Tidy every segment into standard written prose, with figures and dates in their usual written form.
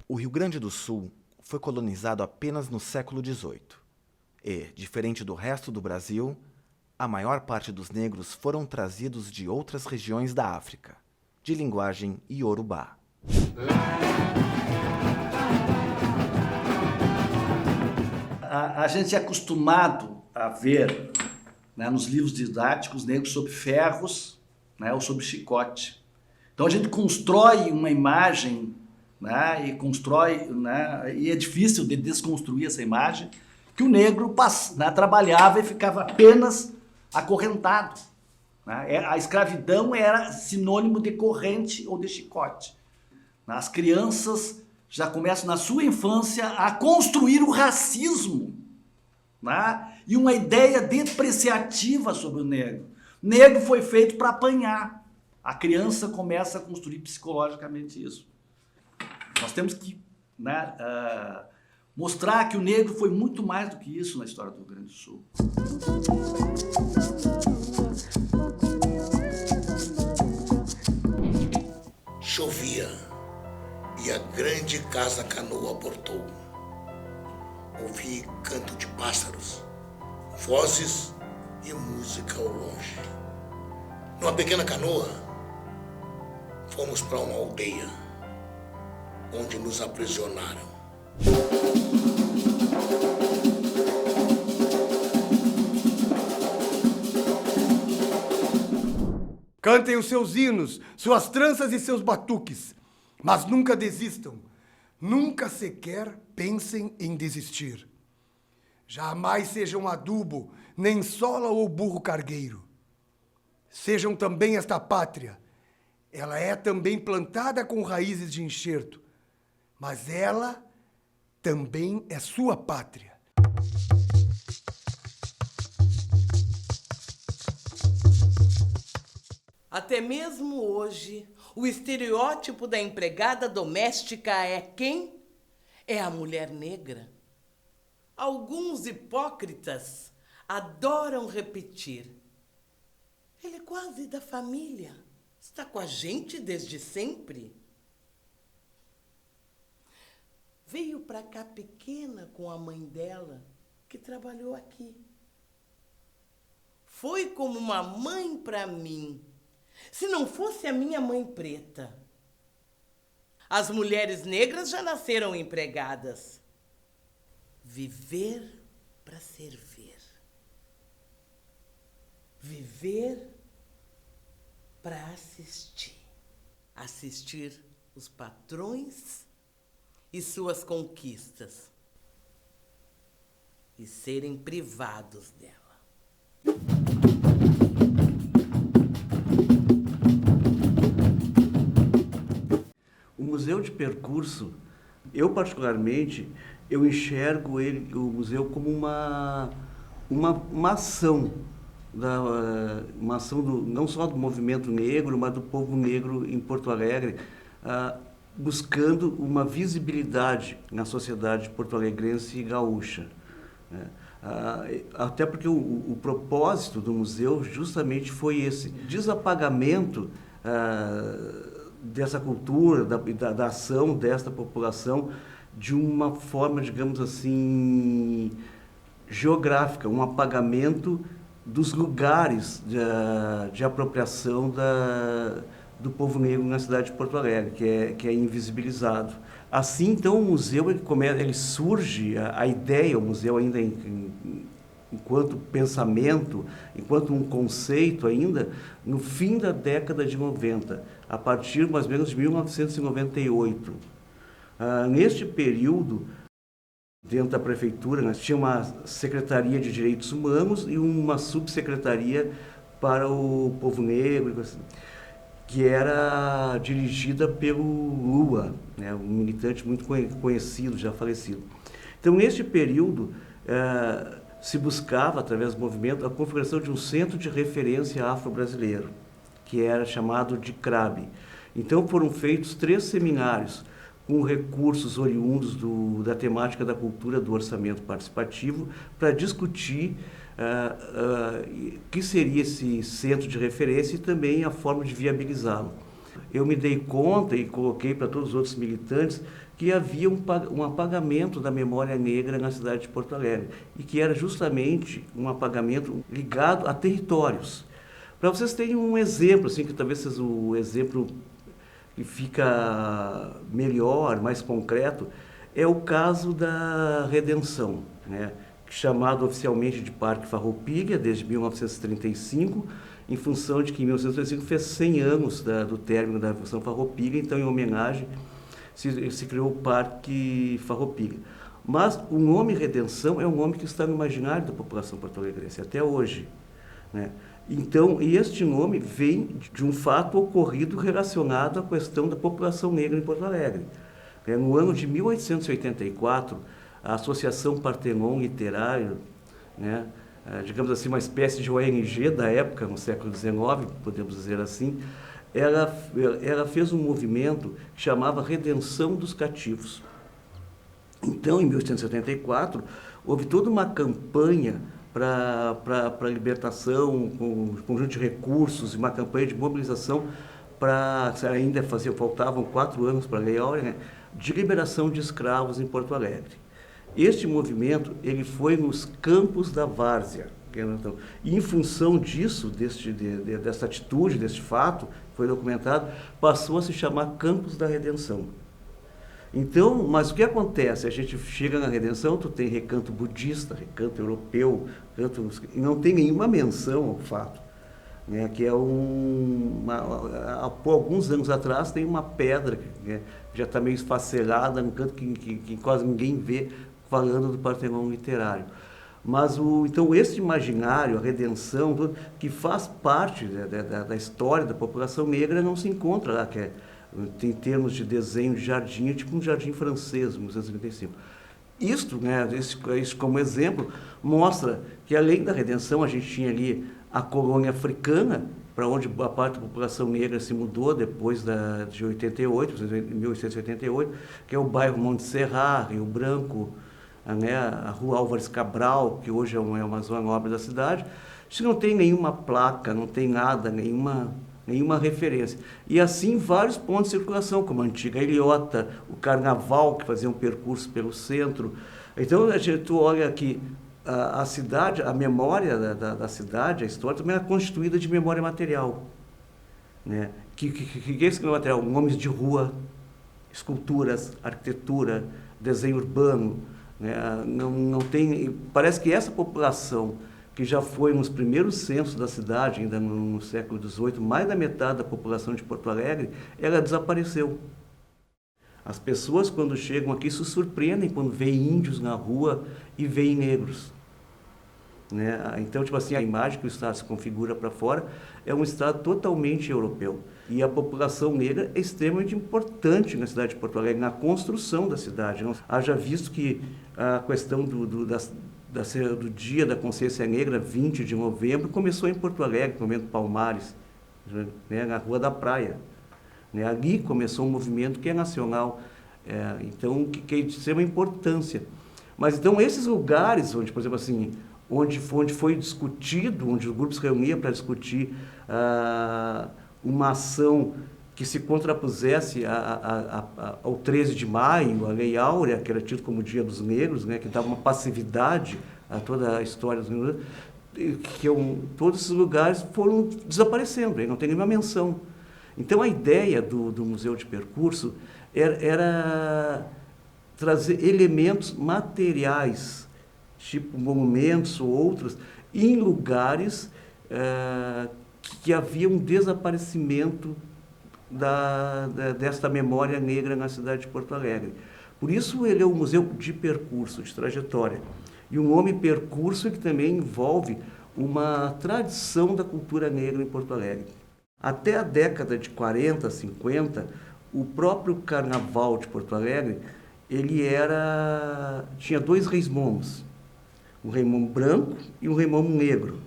O Rio Grande do Sul foi colonizado apenas no século XVIII e, diferente do resto do Brasil, a maior parte dos negros foram trazidos de outras regiões da África, de linguagem iorubá. A gente é acostumado a ver, né, nos livros didáticos negros sob ferros, né, ou sob chicote. Então a gente constrói uma imagem, né, e é difícil de desconstruir essa imagem, que o negro trabalhava e ficava apenas acorrentado. Né? A escravidão era sinônimo de corrente ou de chicote. As crianças já começam na sua infância a construir o racismo, né? E uma ideia depreciativa sobre o negro. O negro foi feito para apanhar. A criança começa a construir psicologicamente isso. Nós temos que, né, mostrar que o negro foi muito mais do que isso na história do Rio Grande do Sul. Chovia e a grande casa canoa portou. Ouvi canto de pássaros, vozes e música ao longe. Numa pequena canoa, fomos para uma aldeia, onde nos aprisionaram. Cantem os seus hinos, suas tranças e seus batuques, mas nunca desistam, nunca sequer pensem em desistir. Jamais sejam adubo, nem sola ou burro cargueiro. Sejam também esta pátria. Ela é também plantada com raízes de enxerto, mas ela também é sua pátria. Até mesmo hoje, o estereótipo da empregada doméstica é quem? É a mulher negra. Alguns hipócritas adoram repetir. Ele é quase da família. Está com a gente desde sempre. Veio para cá pequena com a mãe dela, que trabalhou aqui. Foi como uma mãe para mim, se não fosse a minha mãe preta. As mulheres negras já nasceram empregadas. Viver para servir. Viver para assistir. Assistir os patrões e suas conquistas. E serem privados dela. O Museu de Percurso, eu particularmente, eu enxergo o museu como uma ação, uma ação não só do movimento negro, mas do povo negro em Porto Alegre, buscando uma visibilidade na sociedade porto-alegrense e gaúcha. Né? Até porque o propósito do museu justamente foi esse, desapagamento dessa cultura, da ação desta população de uma forma, digamos assim, geográfica, um apagamento dos lugares de apropriação do povo negro na cidade de Porto Alegre, que é invisibilizado. Assim, então, o museu ele surge, a ideia, o museu ainda enquanto pensamento, enquanto um conceito ainda, no fim da década de 90, a partir mais ou menos de 1998. Neste período, dentro da prefeitura, nós tínhamos uma Secretaria de Direitos Humanos e uma subsecretaria para o povo negro, que era dirigida pelo Lula, né, um militante muito conhecido, já falecido. Então, neste período, se buscava, através do movimento, a configuração de um centro de referência afro-brasileiro, que era chamado de CRAB. Então foram feitos 3 seminários com recursos oriundos da temática da cultura do orçamento participativo para discutir o que seria esse centro de referência e também a forma de viabilizá-lo. Eu me dei conta e coloquei para todos os outros militantes que havia um apagamento da memória negra na cidade de Porto Alegre e que era justamente um apagamento ligado a territórios. Para vocês terem um exemplo, assim, que talvez seja o exemplo que fica melhor, mais concreto, é o caso da Redenção, né? Chamado oficialmente de Parque Farroupilha desde 1935, em função de que em 1935 fez 100 anos do término da Revolução Farroupilha, então em homenagem se criou o Parque Farroupilha. Mas o nome Redenção é um nome que está no imaginário da população porto-alegrense até hoje, né? Então, este nome vem de um fato ocorrido relacionado à questão da população negra em Porto Alegre. No ano de 1884, a Associação Partenon Literário, né, digamos assim, uma espécie de ONG da época, no século XIX, podemos dizer assim, ela fez um movimento que chamava Redenção dos Cativos. Então, em 1874, houve toda uma campanha para a libertação, com um conjunto de recursos, e uma campanha de mobilização para, ainda faltavam 4 anos para a Lei Áurea, né, de liberação de escravos em Porto Alegre. Este movimento ele foi nos Campos da Várzea. Então, e em função disso, dessa atitude, desse fato, foi documentado, passou a se chamar Campos da Redenção. Então, mas o que acontece? A gente chega na Redenção, tu tem recanto budista, recanto europeu, e não tem nenhuma menção ao fato, né, que é por alguns anos atrás tem uma pedra que já está meio esfacelada, no canto que quase ninguém vê, falando do Partenon literário. Mas então esse imaginário, a redenção, que faz parte da história da população negra, não se encontra lá, em termos de desenho de jardim, é tipo um jardim francês, 1935. Isto, né, isso como exemplo, mostra que além da redenção, a gente tinha ali a colônia africana, para onde a parte da população negra se mudou depois de 1888, que é o bairro Montserrat, Rio Branco, né, a rua Álvares Cabral, que hoje é uma zona nobre da cidade. Isso não tem nenhuma placa, não tem nada, nenhuma referência. E assim vários pontos de circulação, como a antiga Ilhota, o Carnaval, que fazia um percurso pelo centro. Então, tu olha aqui, a cidade, a memória da cidade, a história, também é constituída de memória material, né? Que é esse material? Nomes de rua, esculturas, arquitetura, desenho urbano, né? Não tem, parece que essa população, que já foi nos primeiros censos da cidade, ainda no século XVIII, mais da metade da população de Porto Alegre, ela desapareceu. As pessoas, quando chegam aqui, se surpreendem quando veem índios na rua e veem negros, né? Então, tipo assim, a imagem que o Estado se configura para fora é um Estado totalmente europeu. E a população negra é extremamente importante na cidade de Porto Alegre, na construção da cidade. Haja visto que a questão do Dia da Consciência Negra, 20 de novembro, começou em Porto Alegre, no momento Palmares, né, na Rua da Praia. Né, ali começou um movimento que é nacional, então que é de extrema importância. Mas então esses lugares onde, por exemplo assim, onde foi discutido, onde os grupos se reuniam para discutir uma ação que se contrapusesse ao 13 de maio, a Lei Áurea, que era tido como Dia dos Negros, né, que dava uma passividade a toda a história dos negros, todos esses lugares foram desaparecendo, não tem nenhuma menção. Então a ideia do Museu de Percurso era trazer elementos materiais, tipo monumentos ou outros, em lugares que havia um desaparecimento desta memória negra na cidade de Porto Alegre. Por isso ele é um museu de percurso, de trajetória. E o nome percurso que também envolve uma tradição da cultura negra em Porto Alegre. Até a década de 40, 50, o próprio Carnaval de Porto Alegre, ele tinha 2 reis momos. um rei momo branco e um rei momo negro,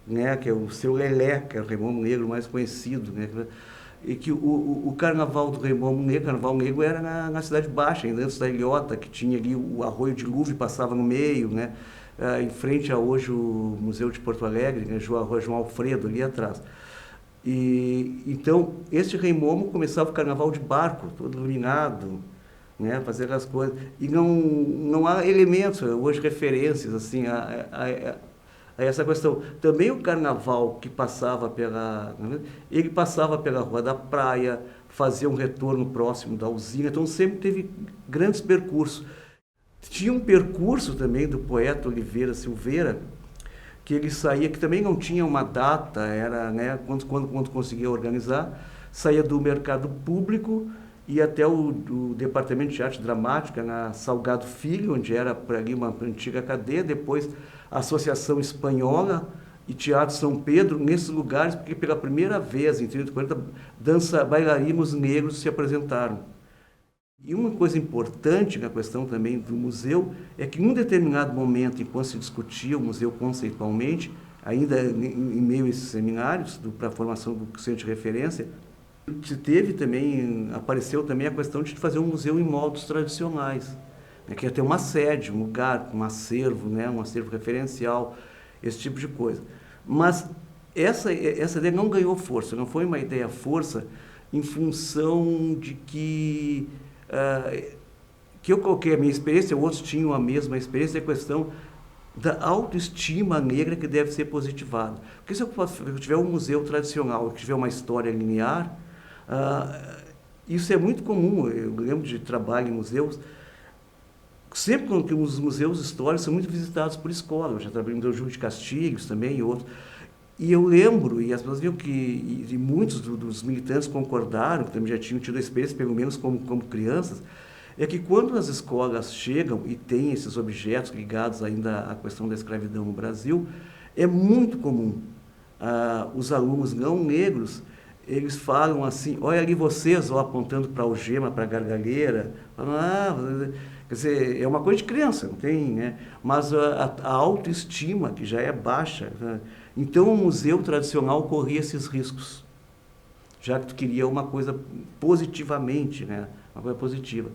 né? Que é o seu Lelé, que é o rei momo negro mais conhecido, né? E que o carnaval do rei momo negro, carnaval negro era na Cidade Baixa, ainda antes da ilhota, que tinha ali o arroio de Luve, passava no meio, né? Em frente a hoje o Museu de Porto Alegre, né? João Alfredo, ali atrás. E então, este rei momo começava o carnaval de barco, todo iluminado, né? Fazer as coisas. E não há elementos, hoje referências assim, a essa questão. Também o carnaval que passava ele passava pela Rua da Praia, fazia um retorno próximo da usina, então sempre teve grandes percursos. Tinha um percurso também do poeta Oliveira Silveira, que ele saía, que também não tinha uma data, era, né, quando conseguia organizar, saía do mercado público e até o Departamento de Arte Dramática, na Salgado Filho, onde era por ali uma antiga cadeia, depois a Associação Espanhola e Teatro São Pedro, nesses lugares, porque pela primeira vez, em 1940, bailarinos negros se apresentaram. E uma coisa importante na questão também do museu é que em um determinado momento, enquanto se discutia o museu conceitualmente, ainda em meio a esses seminários para a formação do centro de referência, apareceu também a questão de fazer um museu em moldes tradicionais, né, que ia ter uma sede, um lugar, um acervo, né, um acervo referencial, esse tipo de coisa. Mas essa ideia não ganhou força, não foi uma ideia força em função de que eu coloquei a minha experiência, outros tinham a mesma experiência, a questão da autoestima negra que deve ser positivada. Porque se eu tiver um museu tradicional, que tiver uma história linear, isso é muito comum. Eu lembro de trabalho em museus, sempre que os museus históricos são muito visitados por escola. Eu já trabalhei no Museu Júlio de Castilhos também e outros. E eu lembro, e as pessoas viram e muitos dos militantes concordaram, que também já tinham tido a experiência, pelo menos como crianças, é que quando as escolas chegam e têm esses objetos ligados ainda à questão da escravidão no Brasil, é muito comum os alunos não negros, eles falam assim, olha ali vocês, apontando para a algema, para a gargalheira, falam, quer dizer, é uma coisa de criança, não tem, né? Mas a autoestima, que já é baixa, né? Então o museu tradicional corria esses riscos, já que tu queria uma coisa positivamente, né? Uma coisa positiva.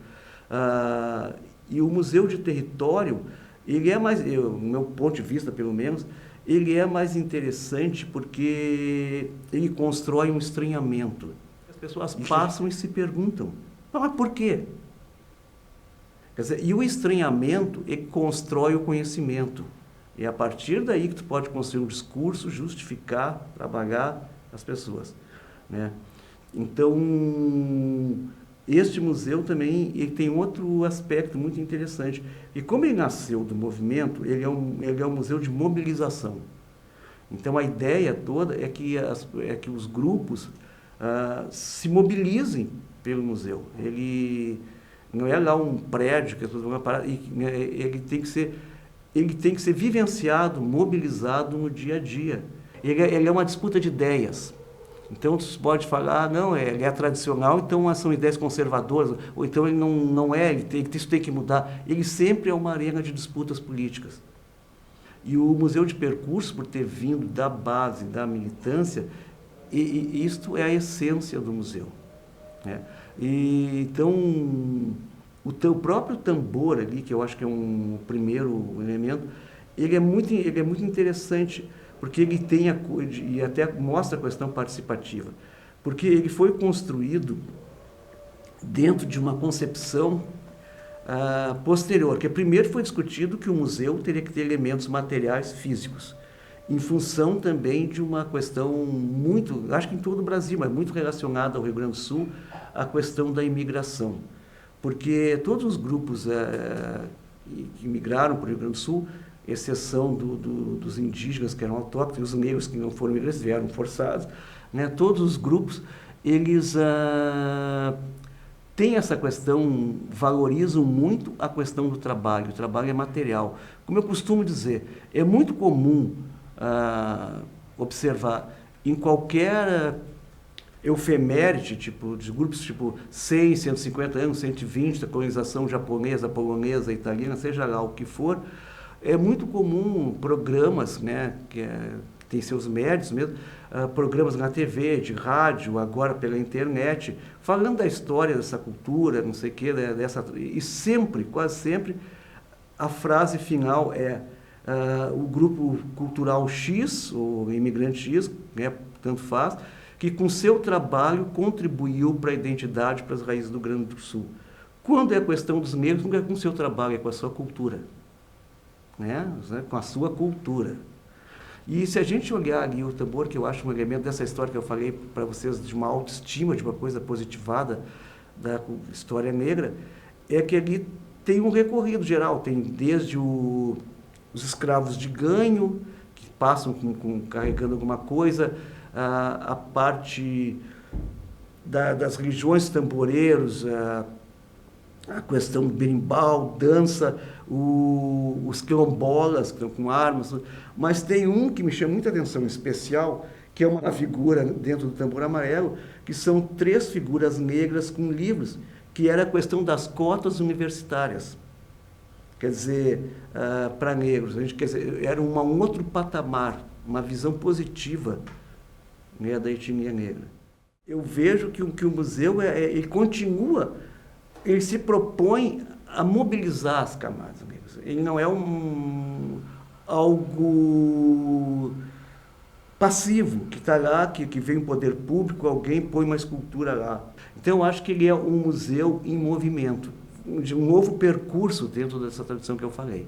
E o museu de território, ele é mais, do meu ponto de vista pelo menos, ele é mais interessante porque ele constrói um estranhamento. As pessoas passam e se perguntam, mas por quê? Quer dizer, e o estranhamento, ele constrói o conhecimento. E é a partir daí que tu pode construir um discurso, justificar, trabalhar as pessoas, né? Então, este museu também ele tem outro aspecto muito interessante. E como ele nasceu do movimento, ele é um museu de mobilização. Então, a ideia toda é que os grupos se mobilizem pelo museu. Ele não é lá um prédio que as pessoas vão parar, ele tem que ser vivenciado, mobilizado no dia a dia. Ele é uma disputa de ideias. Então, você pode falar, não, ele é tradicional, então são ideias conservadoras, ou então ele não é, isso tem que mudar. Ele sempre é uma arena de disputas políticas. E o Museu de Percurso, por ter vindo da base, da militância, e isto é a essência do museu, né? Então, o próprio tambor ali, que eu acho que é um primeiro elemento, ele é muito interessante, porque ele tem e até mostra a questão participativa, porque ele foi construído dentro de uma concepção posterior, que primeiro foi discutido que o museu teria que ter elementos materiais físicos, em função também de uma questão muito, acho que em todo o Brasil, mas muito relacionada ao Rio Grande do Sul, a questão da imigração. Porque todos os grupos que migraram para o Rio Grande do Sul, exceção dos indígenas que eram autóctones, os negros que não foram migrantes, vieram forçados, né? Todos os grupos, eles têm essa questão, valorizam muito a questão do trabalho. O trabalho é material. Como eu costumo dizer, é muito comum observar em qualquer efeméride, de grupos tipo 100, 150 anos, 120, da colonização japonesa, polonesa, italiana, seja lá o que for, É muito comum programas, né, que tem seus médios mesmo, programas na TV, de rádio, agora pela internet, falando da história dessa cultura, não sei o quê, e sempre, quase sempre, a frase final é o grupo cultural X, ou imigrante X, né, tanto faz, que com seu trabalho contribuiu para a identidade, para as raízes do Rio Grande do Sul. Quando é a questão dos negros, não é com o seu trabalho, é com a sua cultura. Né? Com a sua cultura. E se a gente olhar ali o tambor, que eu acho um elemento dessa história que eu falei para vocês, de uma autoestima, de uma coisa positivada da história negra, é que ali tem um recorrido geral, tem desde os escravos de ganho, que passam carregando alguma coisa, a parte das religiões tamboreiros, a questão do berimbau, dança, os quilombolas que estão com armas, mas tem um que me chama muita atenção em especial, que é uma figura dentro do Tambor Amarelo, que são 3 figuras negras com livros, que era a questão das cotas universitárias. Quer dizer, para negros, quer dizer, era um outro patamar, uma visão positiva, né, da etnia negra. Eu vejo que o museu ele continua, ele se propõe a mobilizar as camadas negras. Ele não é algo passivo, que está lá, que vem o poder público, alguém põe uma escultura lá. Então, eu acho que ele é um museu em movimento, de um novo percurso dentro dessa tradição que eu falei.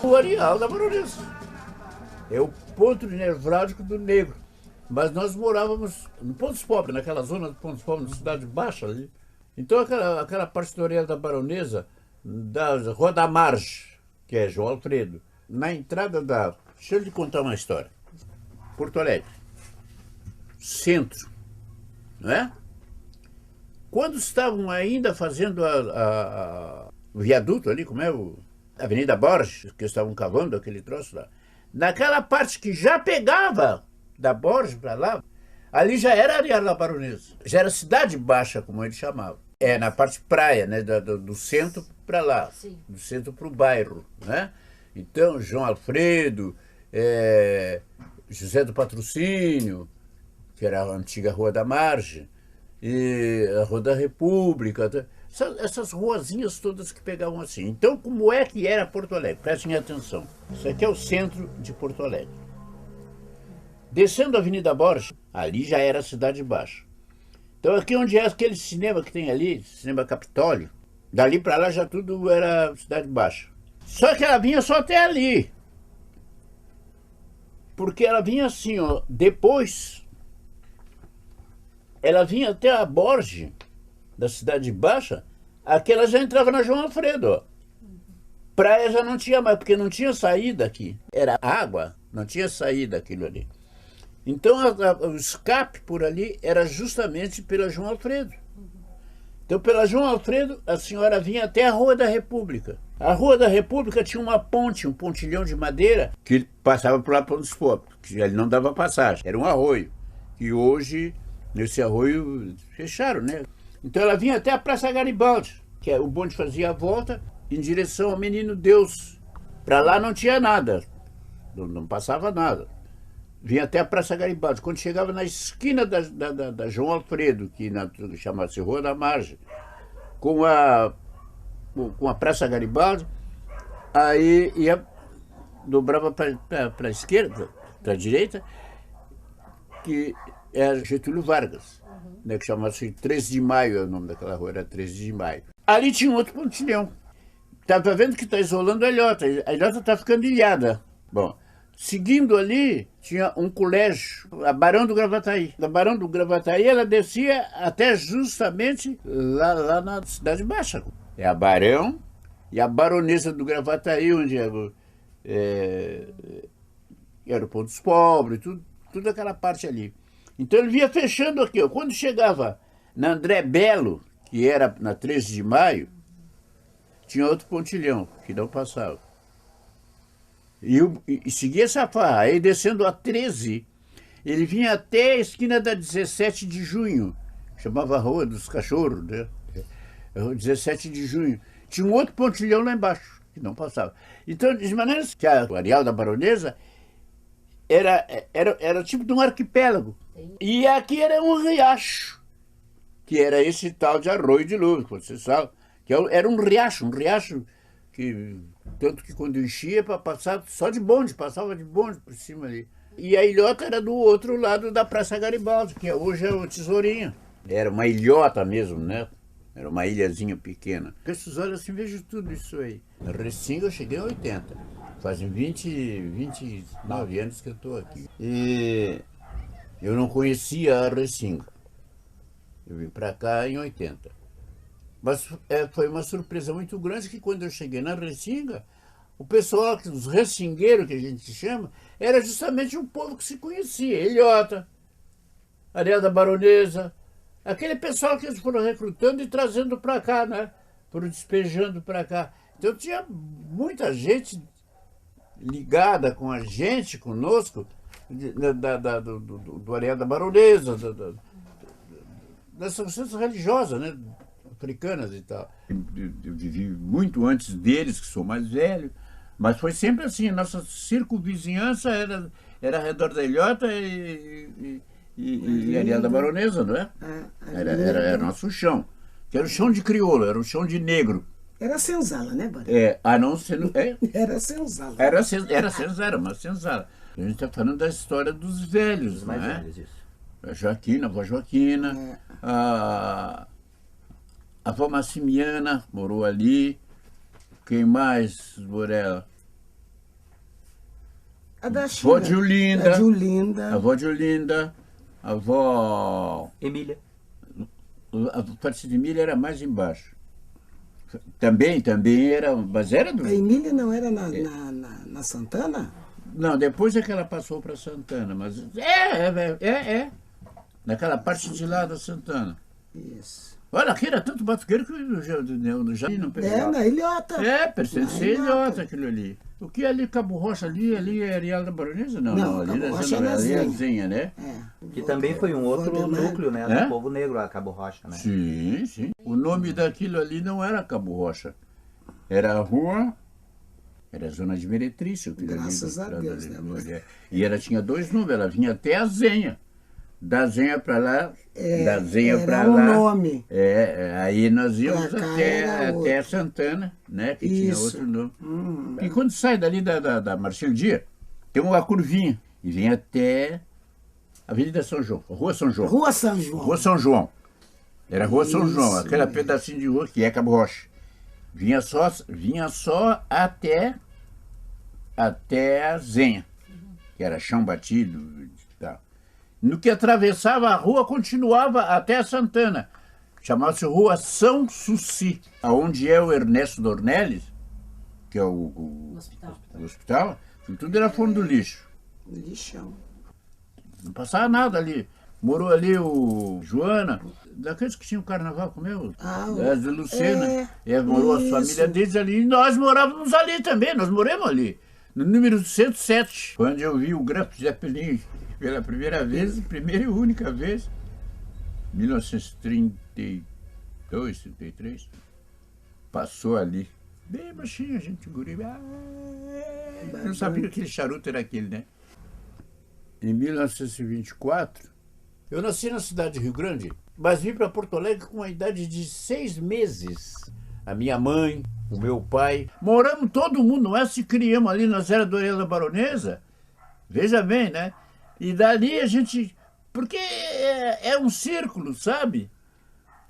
O areal da Baronesa. É o ponto nevrálgico do negro. Mas nós morávamos no Pontos Pobres, naquela zona do Pontos Pobres, na Cidade Baixa ali. Então aquela parte do areal da Baronesa, da Rua da Marge, que é João Alfredo, na entrada da... Deixa eu lhe contar uma história. Porto Alegre, centro, não é? Quando estavam ainda fazendo o viaduto ali, como é a Avenida Borges, que estavam cavando aquele troço lá, naquela parte que já pegava da Borges para lá, ali já era areal da Baronesa, já era Cidade Baixa, como ele chamava. É na parte praia, né, do centro para lá, sim, do centro para o bairro, né? Então, João Alfredo, José do Patrocínio, que era a antiga Rua da Margem, e a Rua da República, essas ruazinhas todas que pegavam assim. Então, como é que era Porto Alegre? Prestem atenção. Isso aqui é o centro de Porto Alegre. Descendo a Avenida Borges, ali já era a Cidade Baixa. Então, aqui onde é aquele cinema que tem ali, Cinema Capitólio, dali para lá já tudo era Cidade Baixa. Só que ela vinha só até ali. Porque ela vinha assim, ó, depois, ela vinha até a Borges, da Cidade Baixa, aqui ela já entrava na João Alfredo, ó. Praia já não tinha mais, porque não tinha saída aqui. Era água, não tinha saída aquilo ali. Então o escape por ali era justamente pela João Alfredo. Então pela João Alfredo a senhora vinha até a Rua da República. A Rua da República tinha uma ponte, um pontilhão de madeira que passava por lá para os pobres, que ele não dava passagem, era um arroio. E hoje, nesse arroio, fecharam, né? Então ela vinha até a Praça Garibaldi, que o bonde fazia a volta em direção ao Menino Deus. Para lá não tinha nada, não passava nada. Vinha até a Praça Garibaldi. Quando chegava na esquina da João Alfredo, que chamava-se Rua da Margem, com a Praça Garibaldi, aí dobrava para a esquerda, para a direita, que era Getúlio Vargas, né, que chamava-se 13 de Maio, é o nome daquela rua, era 13 de Maio. Ali tinha um outro pontilhão. Estava vendo que está isolando a ilhota está ficando ilhada. Bom, seguindo ali, tinha um colégio, a Barão do Gravataí. Da Barão do Gravataí, ela descia até justamente lá na Cidade Baixa. É a Barão e a Baronesa do Gravataí, onde era o Ponto dos Pobres, tudo aquela parte ali. Então ele vinha fechando aqui, ó. Quando chegava na André Belo, que era na 13 de maio, tinha outro pontilhão que não passava. E seguia essa farra. Aí descendo a 13, ele vinha até a esquina da 17 de junho, chamava Rua dos Cachorros, né? 17 de junho. Tinha um outro pontilhão lá embaixo, que não passava. Então, de maneira que o areal da Baronesa era tipo de um arquipélago. E aqui era um riacho, que era esse tal de Arroio de Luz, que você sabe. Que era um riacho que, tanto que quando enchia, para passar só de bonde, passava de bonde por cima ali. E a ilhota era do outro lado da Praça Garibaldi, que hoje é o Tesourinho. Era uma ilhota mesmo, né? Era uma ilhazinha pequena. Com esses olhos assim, vejo tudo isso aí. Na Restinga eu cheguei em 80. Fazem 29 anos que eu estou aqui. E eu não conhecia a Restinga. Eu vim para cá em 80. Mas foi uma surpresa muito grande que quando eu cheguei na Restinga, o pessoal, os restingueiros que a gente chama, era justamente um povo que se conhecia. Ilhota, Areia da Baronesa, aquele pessoal que eles foram recrutando e trazendo para cá, né? Foram despejando para cá. Então tinha muita gente ligada com a gente, conosco, do Areia da Baronesa, dessas coisas religiosas, né? Africanas e tal. Eu vivi muito antes deles, que sou mais velho, mas foi sempre assim, a nossa circunvizinhança era ao redor da ilhota e Areia da Baronesa, não é? Era nosso chão, que era o chão de crioulo, era o chão de negro. Era senzala, né, Barão? A não ser... Era senzala. Era uma senzala. A gente está falando da história dos velhos, Mais né? velhos, isso. A Joaquina, a avó Joaquina, a avó Massimiana morou ali. Quem mais, Borella? A da China. Avó Diolinda. A Diolinda. A avó Diolinda. A avó... Emília. A parte de Emília era mais embaixo. Também era... Mas era do... A Emília não era na Santana? Não, depois é que ela passou para Santana, mas... Naquela parte de lá da Santana. Isso. Olha, aqui era tanto batuqueiro que eu já não pegava. Na ilhota. Pertencia a ilhota aquilo ali. O que é ali, Cabo Rocha, ali é Areal da Baronesa? Não, ali Cabo Rocha é é Zenha, né? Que também foi um outro núcleo, né? Do povo negro, a Cabo Rocha, né? Sim. O nome daquilo ali não era Cabo Rocha. Era a rua... Era a zona de meretrício. Graças a Deus, né? E ela tinha dois números, ela vinha até a Zenha. Da Zenha para lá, da Zenha para lá. Nome. Aí nós íamos até Santana, né? Que tinha outro nome. E quando sai dali da Marcelo Dia, tem uma curvinha. E vem até a Avenida São João, Rua São João. Rua São João. Rua São João. Era Rua São João, aquele pedacinho de rua que é Cabo Rocha. Vinha só até a Zenha, que era chão batido e tal. No que atravessava a rua, continuava até a Santana. Chamava-se Rua São Suci, onde é o Ernesto Dornelles, que é o hospital. Tudo era fundo do lixo. Lixão. Não passava nada ali. Morou ali o Joana, daqueles que tinham carnaval, comeu? De Lucena. Morou a família deles ali. E nós morávamos ali também, nós moramos ali. No número 107, quando eu vi o Grampo Zeppelin pela primeira e única vez, 1932, 33, passou ali. Bem baixinho, a gente guri. Não sabia que aquele charuto era aquele, né? Em 1924, eu nasci na cidade de Rio Grande, mas vim para Porto Alegre com a idade de 6 meses. A minha mãe, o meu pai, moramos todo mundo, nós se criamos ali na Serra do Areia da Baronesa. Veja bem, né? E dali a gente... Porque é um círculo, sabe?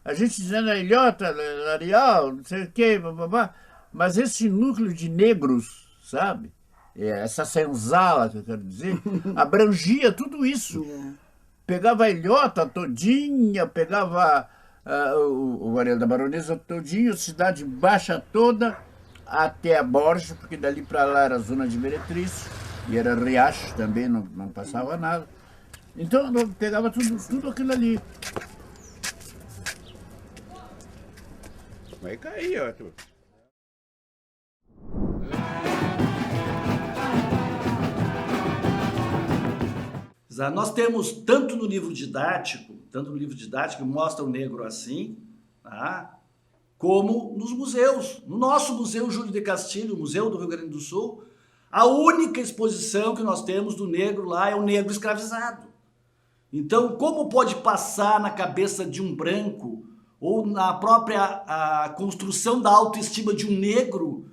A gente dizendo ilhota, areal, não sei o quê, bababá. Mas esse núcleo de negros, sabe? Essa senzala, que eu quero dizer, abrangia tudo isso. Pegava a ilhota todinha, pegava o Areal da Baronesa todinho, Cidade Baixa toda, até a Borja, porque dali para lá era zona de meretriz, e era riacho também, não passava nada. Então eu pegava tudo aquilo ali. Vai cair, ó. Nós temos, tanto no livro didático, mostra o negro assim, tá? Como nos museus. No nosso Museu Júlio de Castilho, o Museu do Rio Grande do Sul, a única exposição que nós temos do negro lá é o negro escravizado. Então, como pode passar na cabeça de um branco ou na própria a construção da autoestima de um negro,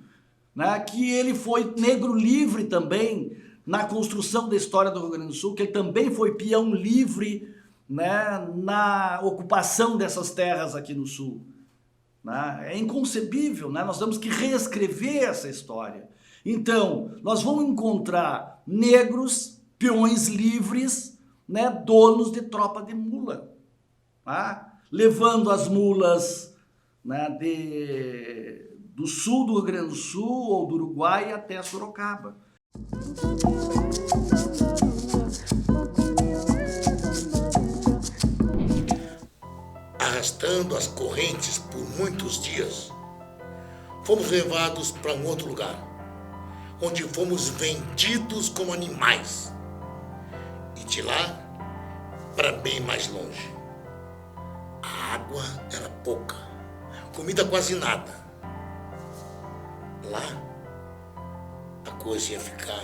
né, que ele foi negro livre também, na construção da história do Rio Grande do Sul, que ele também foi peão livre, né, na ocupação dessas terras aqui no Sul. Né? É inconcebível, né? Nós temos que reescrever essa história. Então, nós vamos encontrar negros, peões livres, né, donos de tropa de mula, tá? Levando as mulas, né, do sul do Rio Grande do Sul ou do Uruguai até Sorocaba. Arrastando as correntes por muitos dias, fomos levados para um outro lugar, onde fomos vendidos como animais. E de lá para bem mais longe. A água era pouca, comida quase nada. Lá, a coisa ia ficar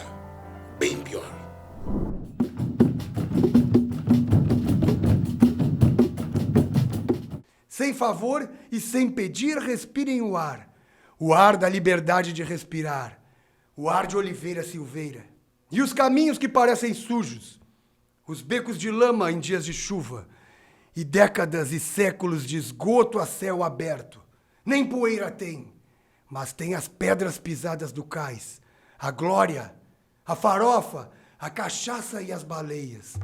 bem pior. Sem favor e sem pedir, respirem o ar da liberdade de respirar, o ar de oliveira silveira, e os caminhos que parecem sujos, os becos de lama em dias de chuva, e décadas e séculos de esgoto a céu aberto. Nem poeira tem, mas tem as pedras pisadas do cais, a glória, a farofa, a cachaça e as baleias.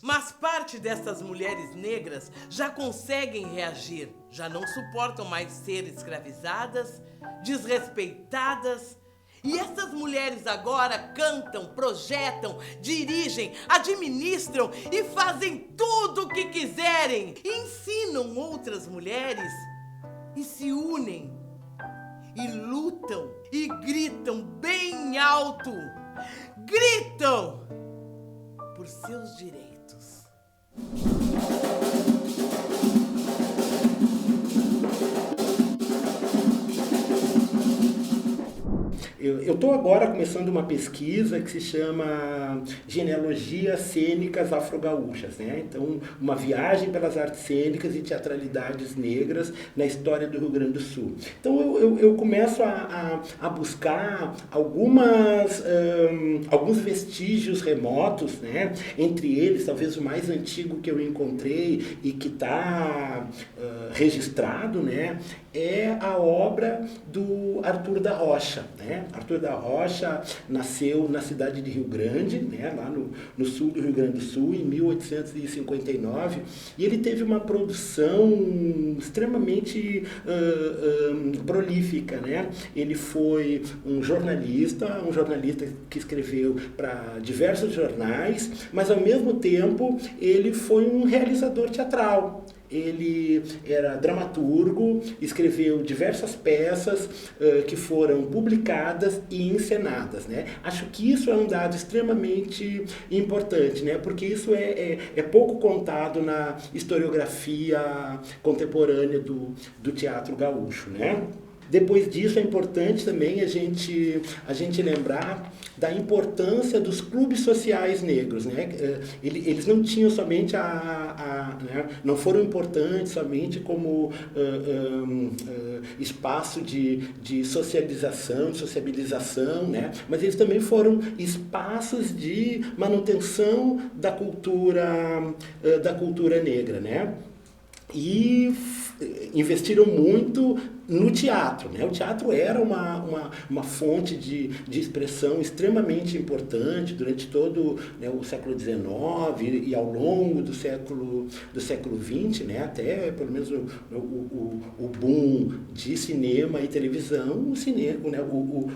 Mas parte dessas mulheres negras já conseguem reagir, já não suportam mais ser escravizadas, desrespeitadas. E essas mulheres agora cantam, projetam, dirigem, administram e fazem tudo o que quiserem. E ensinam outras mulheres e se unem e lutam e gritam bem alto. Gritam por seus direitos. Eu estou agora começando uma pesquisa que se chama Genealogias Cênicas Afro-Gaúchas, né? Então, uma viagem pelas artes cênicas e teatralidades negras na história do Rio Grande do Sul. Então, eu começo a buscar alguns vestígios remotos, né? Entre eles, talvez o mais antigo que eu encontrei e que está registrado, né? É a obra do Arthur da Rocha, né? Arthur da Rocha nasceu na cidade de Rio Grande, né? Lá no sul do Rio Grande do Sul, em 1859, e ele teve uma produção extremamente prolífica, né? Ele foi um jornalista que escreveu para diversos jornais, mas ao mesmo tempo ele foi um realizador teatral. Ele era dramaturgo, escreveu diversas peças que foram publicadas e encenadas, né? Acho que isso é um dado extremamente importante, né? Porque isso é pouco contado na historiografia contemporânea do teatro gaúcho, né? Depois disso, é importante também a gente lembrar da importância dos clubes sociais negros, né? Eles não tinham somente né? Não foram importantes somente como espaço de socialização, de sociabilização, né? Mas eles também foram espaços de manutenção da cultura negra, né? E investiram muito no teatro, né? O teatro era uma fonte de expressão extremamente importante durante todo, né, o século XIX e ao longo do século XX, né? Até pelo menos o boom de cinema e televisão, né,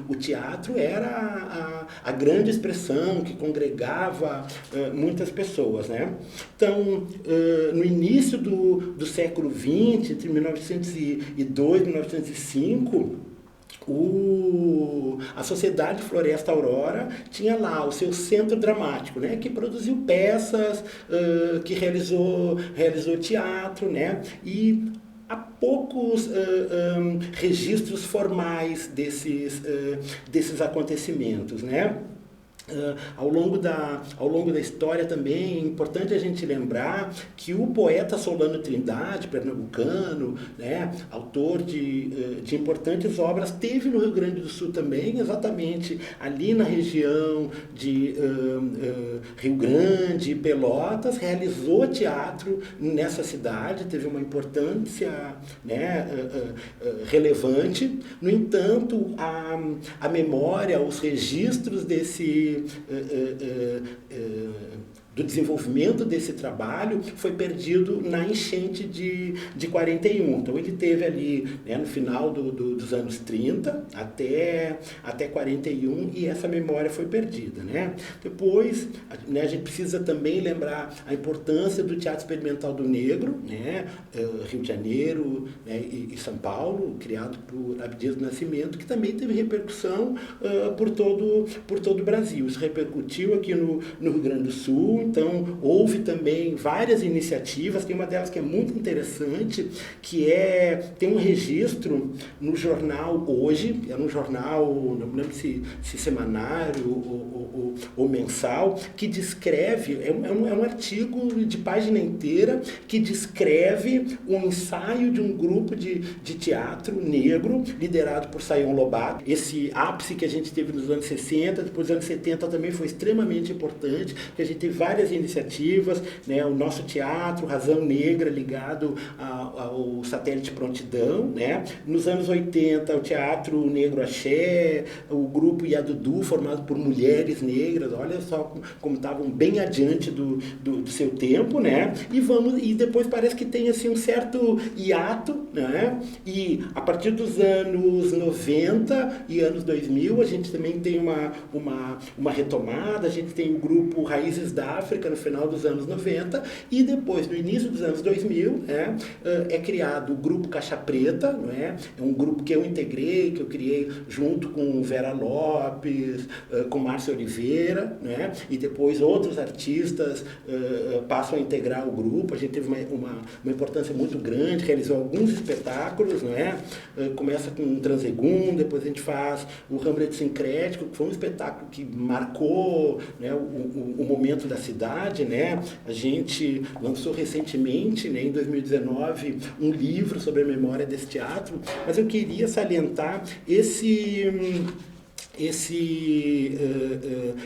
o teatro era a grande expressão que congregava muitas pessoas, né? Então, no início do século XX, entre 1902 e 1905, a Sociedade Floresta Aurora tinha lá o seu centro dramático, né, que produziu peças, que realizou teatro, né, e há poucos registros formais desses acontecimentos, né. Ao longo da história também é importante a gente lembrar que o poeta Solano Trindade, pernambucano, né, autor de importantes obras, teve no Rio Grande do Sul também, exatamente ali na região de Rio Grande, Pelotas, realizou teatro nessa cidade, teve uma importância, né, relevante. No entanto, a memória, os registros do desenvolvimento desse trabalho foi perdido na enchente de 41. Então ele teve ali, né, no final dos anos 30 até 41, e essa memória foi perdida, né? Depois, né, a gente precisa também lembrar a importância do Teatro Experimental do Negro, né, Rio de Janeiro, né, e São Paulo, criado por Abdias do Nascimento, que também teve repercussão por todo o Brasil. Isso repercutiu aqui no Rio Grande do Sul. Então, houve também várias iniciativas, tem uma delas que é muito interessante, que tem um registro no jornal Hoje, é um jornal, não lembro se semanário ou mensal, que descreve, é um artigo de página inteira, que descreve um ensaio de um grupo de teatro negro, liderado por Sayão Lobato. Esse ápice que a gente teve nos anos 60, depois dos anos 70 também foi extremamente importante, porque a gente teve várias iniciativas, né? O nosso teatro, Razão Negra, ligado ao Satélite Prontidão, né? Nos anos 80, o Teatro Negro Axé, o grupo Iadudu, formado por mulheres negras, olha só como estavam bem adiante do seu tempo, né? E depois parece que tem assim um certo hiato, né? E a partir dos anos 90 e anos 2000, a gente também tem uma retomada, a gente tem o grupo Raízes da África no final dos anos 90, e depois, no início dos anos 2000, né, é criado o grupo Caixa Preta, não é? É um grupo que eu integrei, que eu criei junto com Vera Lopes, com Márcia Oliveira, né? E depois outros artistas passam a integrar o grupo. A gente teve uma importância muito grande, realizou alguns espetáculos, não é? Começa com o Transegum, depois a gente faz o Hamlet Sincrético, que foi um espetáculo que marcou, né, o momento da cidade, né? A gente lançou recentemente, né, em 2019, um livro sobre a memória desse teatro, mas eu queria salientar esse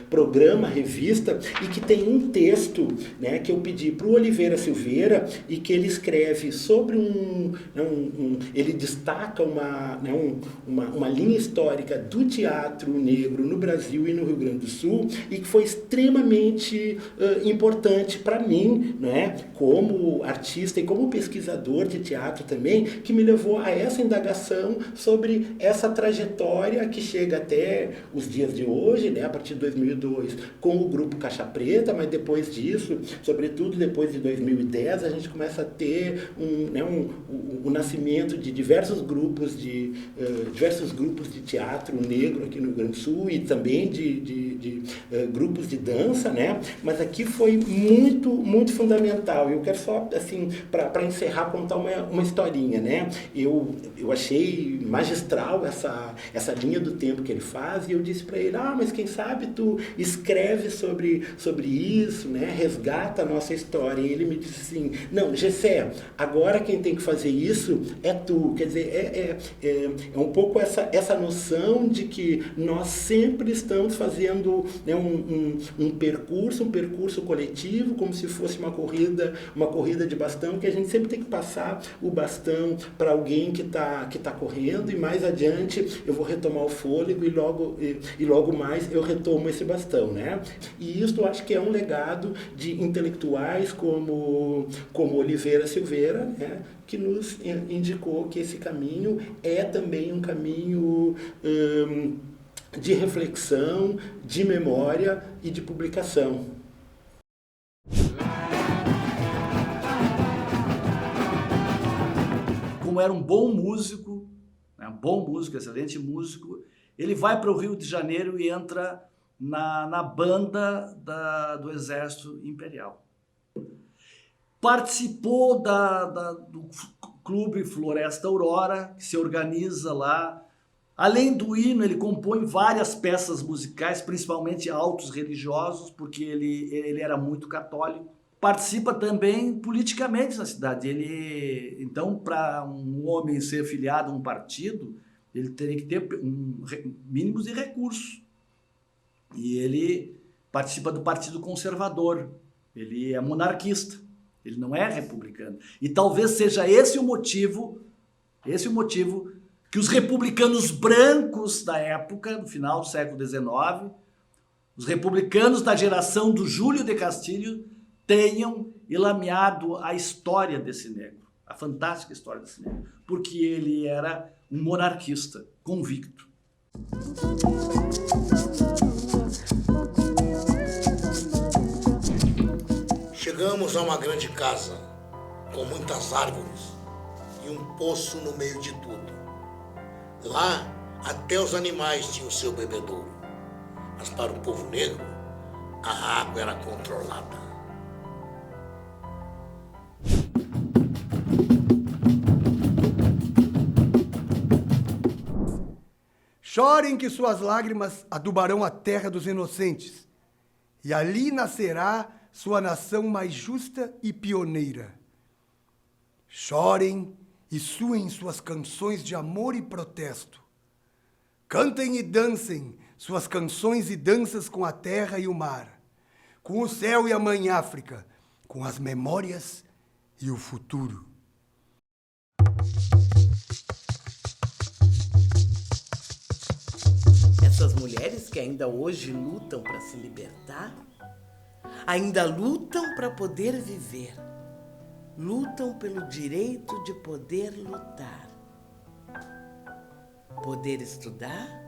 programa, revista, e que tem um texto, né, que eu pedi para o Oliveira Silveira, e que ele escreve sobre ele destaca uma linha histórica do teatro negro no Brasil e no Rio Grande do Sul, e que foi extremamente importante para mim, né, como artista e como pesquisador de teatro também, que me levou a essa indagação sobre essa trajetória que chega até até os dias de hoje, né, a partir de 2002, com o grupo Caixa Preta, mas depois disso, sobretudo depois de 2010, a gente começa a ter o nascimento de diversos grupos de teatro negro aqui no Rio Grande do Sul e também de grupos de dança, né? Mas aqui foi muito, muito fundamental. Eu quero só, assim, para encerrar, contar uma historinha, né? Eu achei magistral essa linha do tempo que ele faz, e eu disse para ele, mas quem sabe tu escreve sobre isso, né? Resgata a nossa história. E ele me disse assim, não, Gessé, agora quem tem que fazer isso é tu. Quer dizer, é um pouco essa noção de que nós sempre estamos fazendo, né, um percurso coletivo, como se fosse uma corrida de bastão, que a gente sempre tem que passar o bastão para alguém que tá correndo, e mais adiante eu vou retomar o fôlego e logo mais eu retomo esse bastão, né? E isso eu acho que é um legado de intelectuais como Oliveira Silveira, né, que nos indicou que esse caminho é também um caminho de reflexão, de memória e de publicação. Como era um bom músico, excelente músico, ele vai para o Rio de Janeiro e entra na banda do Exército Imperial. Participou do Clube Floresta Aurora, que se organiza lá. Além do hino, ele compõe várias peças musicais, principalmente autos religiosos, porque ele era muito católico. Participa também politicamente na cidade. Então, para um homem ser filiado a um partido, ele teria que ter mínimos de recursos. E ele participa do Partido Conservador. Ele é monarquista. Ele não é republicano. E talvez seja esse o motivo que os republicanos brancos da época, no final do século XIX, os republicanos da geração do Júlio de Castilho, tenham ilameado a história desse negro, a fantástica história desse negro, porque ele era um monarquista convicto. Chegamos a uma grande casa, com muitas árvores e um poço no meio de tudo. Lá, até os animais tinham seu bebedouro, mas para o povo negro, a água era controlada. Chorem que suas lágrimas adubarão a terra dos inocentes, e ali nascerá sua nação mais justa e pioneira. Chorem e suem suas canções de amor e protesto. Cantem e dancem suas canções e danças com a terra e o mar, com o céu e a mãe África, com as memórias e o futuro. Essas mulheres que ainda hoje lutam para se libertar, ainda lutam para poder viver, lutam pelo direito de poder lutar, poder estudar,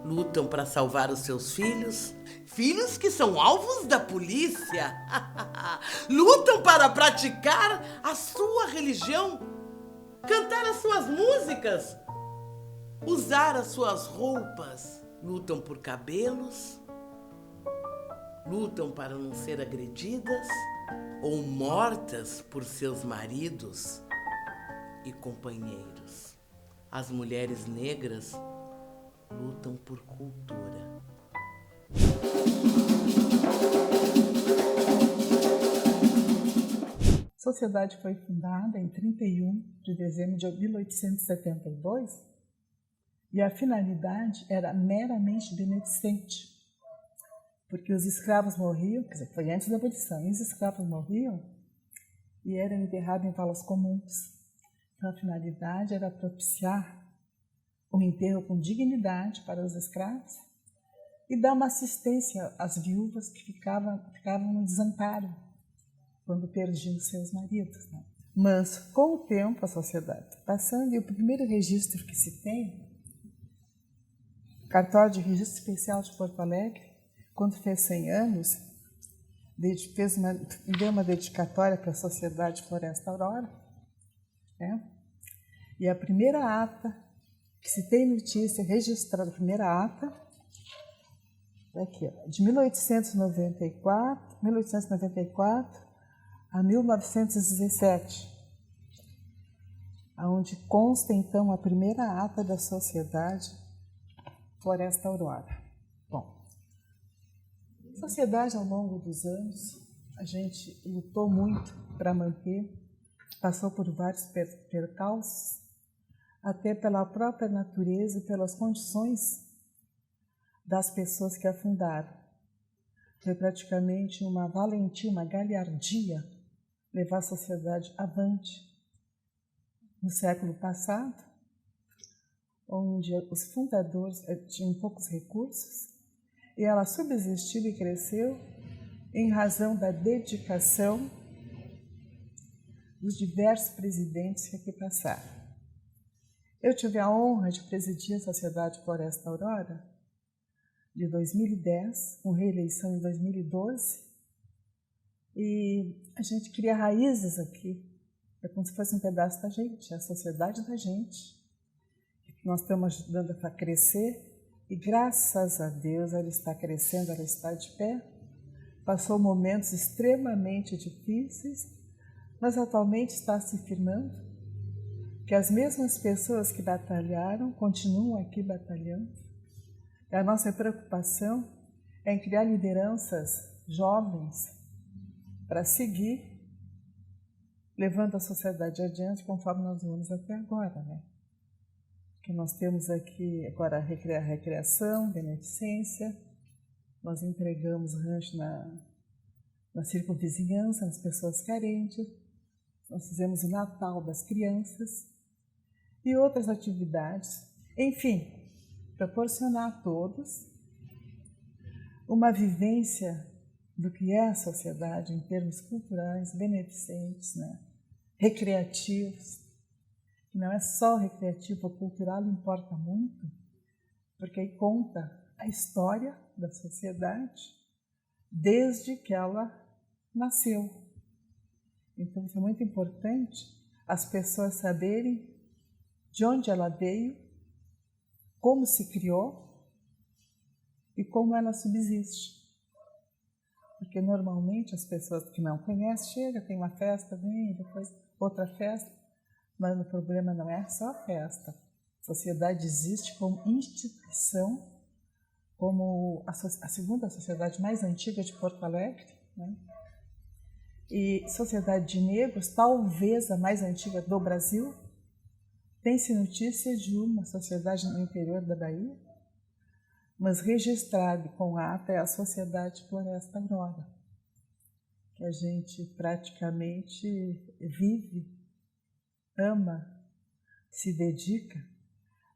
lutam para salvar os seus filhos, filhos que são alvos da polícia, lutam para praticar a sua religião, cantar as suas músicas, usar as suas roupas, lutam por cabelos, lutam para não ser agredidas ou mortas por seus maridos e companheiros. As mulheres negras lutam por cultura. A sociedade foi fundada em 31 de dezembro de 1872 e a finalidade era meramente beneficente, porque os escravos morriam, quer dizer, foi antes da abolição, e os escravos morriam e eram enterrados em valas comuns. Então a finalidade era propiciar um enterro com dignidade para os escravos e dar uma assistência às viúvas que ficavam no desamparo quando perdiam seus maridos, né? Mas com o tempo a sociedade passando, e o primeiro registro que se tem Cartório de Registro Especial de Porto Alegre, quando fez 100 anos, deu uma dedicatória para a Sociedade Floresta Aurora, né? E a primeira ata que se tem notícia registrada, a primeira ata, aqui, ó, de 1894 a 1917, onde consta, então, a primeira ata da Sociedade Floresta Aurora. Bom, a sociedade, ao longo dos anos, a gente lutou muito para manter, passou por vários percalços, até pela própria natureza e pelas condições das pessoas que a fundaram. Foi praticamente uma valentia, uma galhardia levar a sociedade avante. No século passado, onde os fundadores tinham poucos recursos, e ela subsistiu e cresceu em razão da dedicação dos diversos presidentes que aqui passaram. Eu tive a honra de presidir a Sociedade Floresta Aurora de 2010, com reeleição em 2012, e a gente cria raízes aqui, é como se fosse um pedaço da gente, a sociedade da gente. Nós estamos ajudando a crescer e, graças a Deus, ela está crescendo, ela está de pé. Passou momentos extremamente difíceis, mas atualmente está se firmando, que as mesmas pessoas que batalharam continuam aqui batalhando. E a nossa preocupação é em criar lideranças jovens para seguir levando a sociedade adiante conforme nós vamos até agora, né? Que nós temos aqui agora a recreação, beneficência, nós entregamos rancho na circunvizinhança, nas pessoas carentes, nós fizemos o Natal das crianças e outras atividades. Enfim, proporcionar a todos uma vivência do que é a sociedade em termos culturais, beneficentes, né? Recreativos. Não é só recreativo, o cultural importa muito, porque aí conta a história da sociedade desde que ela nasceu. Então, é muito importante as pessoas saberem de onde ela veio, como se criou e como ela subsiste. Porque normalmente as pessoas que não conhecem chegam, tem uma festa, vem, depois outra festa, mas o problema não é só a festa. A sociedade existe como instituição, como a segunda sociedade mais antiga de Porto Alegre, né? E Sociedade de Negros, talvez a mais antiga do Brasil. Tem-se notícia de uma sociedade no interior da Bahia, mas registrado com ata é a Sociedade Floresta Aurora, que a gente praticamente vive, ama, se dedica,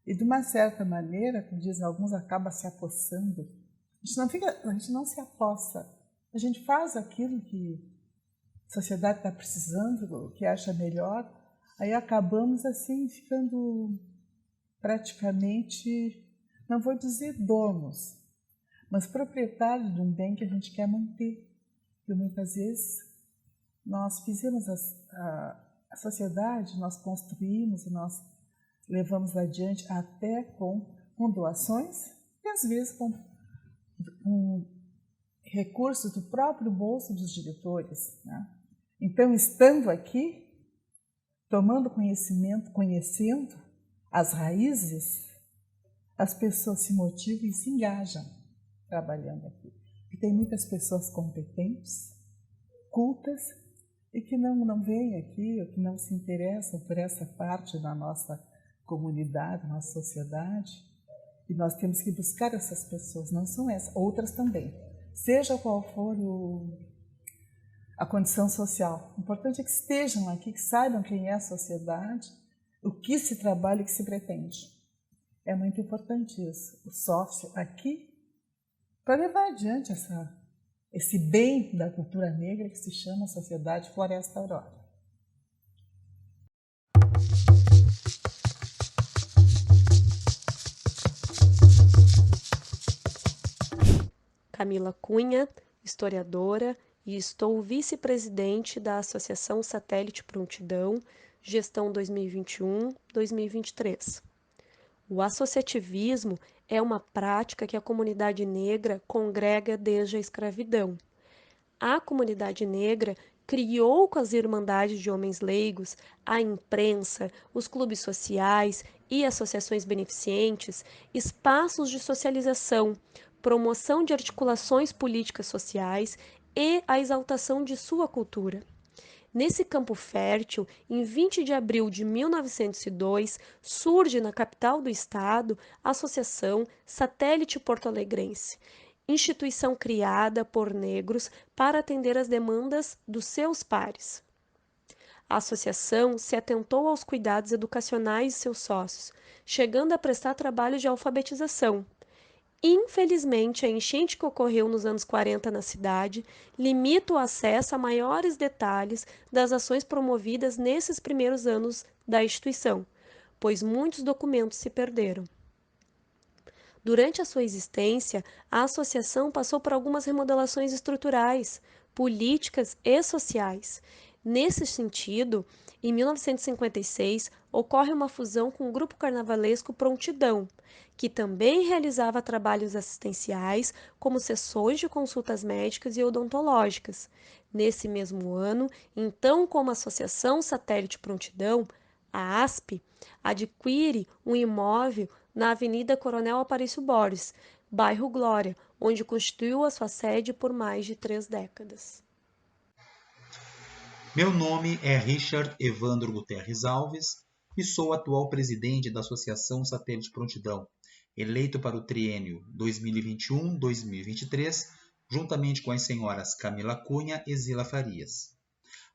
e de uma certa maneira, como dizem alguns, acaba se apossando. A gente não se apossa, a gente faz aquilo que a sociedade está precisando, que acha melhor, aí acabamos assim ficando praticamente, não vou dizer donos, mas proprietários de um bem que a gente quer manter. E muitas vezes nós fizemos a sociedade, nós construímos e nós levamos adiante até com doações e às vezes com recursos do próprio bolso dos diretores, né? Então, estando aqui, tomando conhecimento, conhecendo as raízes, as pessoas se motivam e se engajam trabalhando aqui. E tem muitas pessoas competentes, cultas, e que não vêm aqui, ou que não se interessam por essa parte da nossa comunidade, da nossa sociedade. E nós temos que buscar essas pessoas, não são essas, outras também. Seja qual for a condição social. O importante é que estejam aqui, que saibam quem é a sociedade, o que se trabalha e o que se pretende. É muito importante isso, o sócio aqui, para levar adiante esse bem da cultura negra que se chama Sociedade Floresta Aurora. Camila Cunha, historiadora, e estou vice-presidente da Associação Satélite Prontidão, gestão 2021-2023. O associativismo é uma prática que a comunidade negra congrega desde a escravidão. A comunidade negra criou com as Irmandades de Homens Leigos, a imprensa, os clubes sociais e associações beneficentes espaços de socialização, promoção de articulações políticas sociais e a exaltação de sua cultura. Nesse campo fértil, em 20 de abril de 1902, surge na capital do estado a Associação Satélite Porto-Alegrense, instituição criada por negros para atender às demandas dos seus pares. A associação se atentou aos cuidados educacionais de seus sócios, chegando a prestar trabalho de alfabetização. Infelizmente, a enchente que ocorreu nos anos 40 na cidade limita o acesso a maiores detalhes das ações promovidas nesses primeiros anos da instituição, pois muitos documentos se perderam. Durante a sua existência, a associação passou por algumas remodelações estruturais, políticas e sociais. Nesse sentido, em 1956, ocorre uma fusão com o Grupo Carnavalesco Prontidão, que também realizava trabalhos assistenciais, como sessões de consultas médicas e odontológicas. Nesse mesmo ano, então como Associação Satélite Prontidão, a ASP adquire um imóvel na Avenida Coronel Aparício Borges, bairro Glória, onde constituiu a sua sede por mais de 3 décadas. Meu nome é Richard Evandro Guterres Alves e sou atual presidente da Associação Satélite Prontidão, eleito para o triênio 2021-2023, juntamente com as senhoras Camila Cunha e Zila Farias.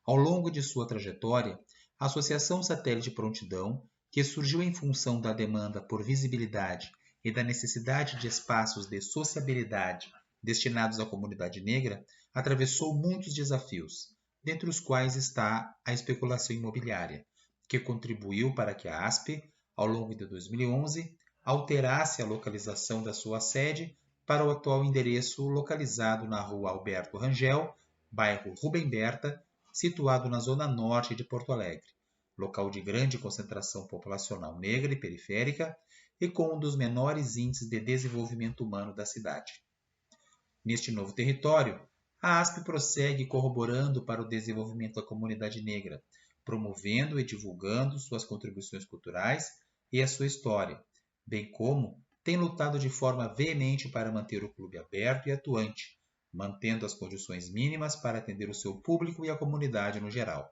Ao longo de sua trajetória, a Associação Satélite Prontidão, que surgiu em função da demanda por visibilidade e da necessidade de espaços de sociabilidade destinados à comunidade negra, atravessou muitos desafios, dentre os quais está a especulação imobiliária, que contribuiu para que a ASP, ao longo de 2011, alterasse a localização da sua sede para o atual endereço localizado na rua Alberto Rangel, bairro Rubem Berta, situado na zona norte de Porto Alegre, local de grande concentração populacional negra e periférica e com um dos menores índices de desenvolvimento humano da cidade. Neste novo território, a ASP prossegue corroborando para o desenvolvimento da comunidade negra, promovendo e divulgando suas contribuições culturais e a sua história, bem como tem lutado de forma veemente para manter o clube aberto e atuante, mantendo as condições mínimas para atender o seu público e a comunidade no geral.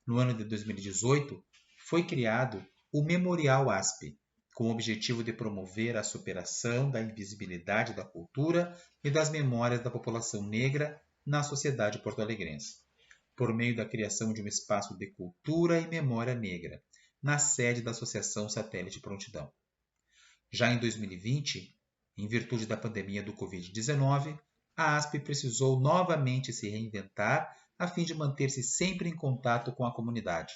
No ano de 2018, foi criado o Memorial ASP, com o objetivo de promover a superação da invisibilidade da cultura e das memórias da população negra na sociedade porto-alegrense, por meio da criação de um espaço de cultura e memória negra, na sede da Associação Satélite Prontidão. Já em 2020, em virtude da pandemia do Covid-19, a ASP precisou novamente se reinventar a fim de manter-se sempre em contato com a comunidade.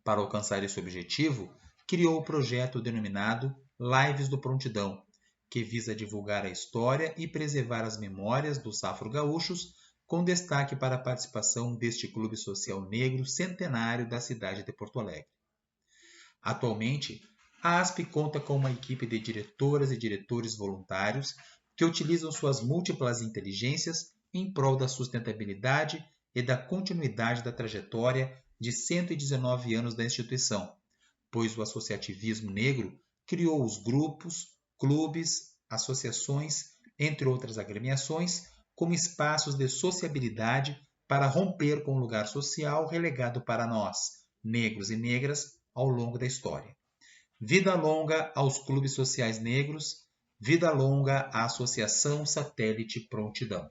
Para alcançar esse objetivo, criou o projeto denominado Lives do Prontidão, que visa divulgar a história e preservar as memórias dos afro-gaúchos, com destaque para a participação deste clube social negro centenário da cidade de Porto Alegre. Atualmente, a ASP conta com uma equipe de diretoras e diretores voluntários que utilizam suas múltiplas inteligências em prol da sustentabilidade e da continuidade da trajetória de 119 anos da instituição, pois o associativismo negro criou os grupos, clubes, associações, entre outras agremiações, como espaços de sociabilidade para romper com o lugar social relegado para nós, negros e negras, ao longo da história. Vida longa aos clubes sociais negros, vida longa à Associação Satélite Prontidão.